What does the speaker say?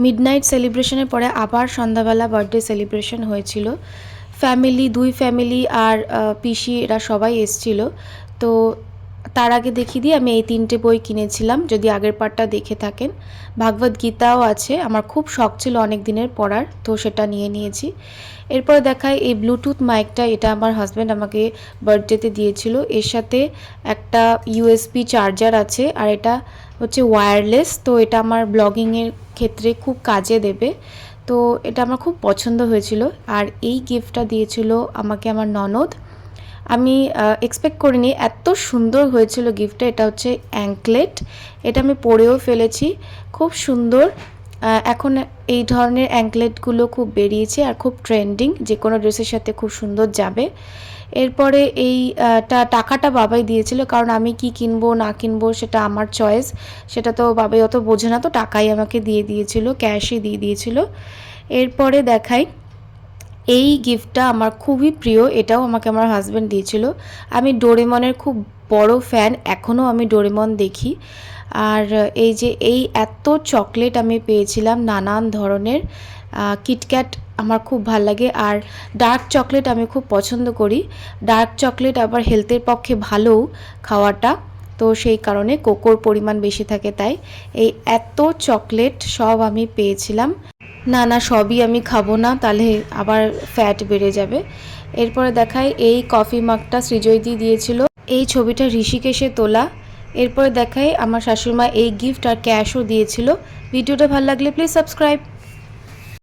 Midnight সেলিব্রেশনের পরে আবার সন্ধ্যাবেলা বার্থডে সেলিব্রেশন হয়েছিল। ফ্যামিলি, 2 ফ্যামিলি আর পিসি এরা সবাই এসেছিল। তো তার আগে দেখিয়ে দিই, আমি এই 3টে বই কিনেছিলাম, যদি আগের পার্টটা দেখে থাকেন। ভাগবত গীতাও আছে, আমার খুব শখ ছিল অনেক দিনের পড়ার, তো সেটা নিয়ে নিয়েছি। এরপরে দেখায় এই ব্লুটুথ মাইকটা, এটা আমার হাজব্যান্ড আমাকে বার্থডেতে দিয়েছিল। এর সাথে একটা ইউএসবি চার্জার আছে, আর এটা হচ্ছে ওয়্যারলেস, তো এটা আমার ব্লগিংয়ের ক্ষেত্রে খুব কাজে দেবে। তো এটা আমার খুব পছন্দ হয়েছিল। আর এই গিফটটা দিয়েছিল আমাকে আমার ননদ। আমি এক্সপেক্ট করিনি এত সুন্দর হয়েছিল গিফটটা। এটা হচ্ছে অ্যাঙ্কলেট, এটা আমি পরেও ফেলেছি, খুব সুন্দর। এখন এই ধরনের অ্যাঙ্কলেটগুলো খুব বেরিয়েছে আর খুব ট্রেন্ডিং, যে কোনো ড্রেসের সাথে খুব সুন্দর যাবে। এরপরে টাকাটা বাবাই দিয়েছিল, কারণ আমি কি কিনবো না কিনবো সেটা আমার চয়েস, সেটা তো বাবাই অত বোঝে না, তো টাকাই আমাকে দিয়ে দিয়েছিল, ক্যাশই দিয়ে দিয়েছিল। এরপরে দেখাই এই গিফটটা আমার খুবই প্রিয়, এটাও আমাকে আমার হাজব্যান্ড দিয়েছিল। আমি ডোরেমনের খুব বড় ফ্যান, এখনও আমি ডোরেমন দেখি। আর এই এত চকলেট আমি পেয়েছিলাম নানান ধরনের। কিটক্যাট আমার খুব ভাল লাগে, আর ডার্ক চকলেট আমি খুব পছন্দ করি। ডার্ক চকলেট আবার হেলথের পক্ষে ভালোও খাওয়াটা, তো সেই কারণে কোকোর পরিমাণ বেশি থাকে, তাই এই এত চকলেট সব আমি পেয়েছিলাম। না না, সবই আমি খাবো না, তাহলে আবার ফ্যাট বেড়ে যাবে। এরপরে দেখাই এই কফি মাগটা সৃজয়দি দিয়েছিল, এই ছবিটা ঋষিকেশে তোলা। এরপরে দেখাই আমার শাশুড়িমা এই গিফট আর ক্যাশও দিয়েছিল। ভিডিওটা ভালো লাগলে প্লিজ সাবস্ক্রাইব।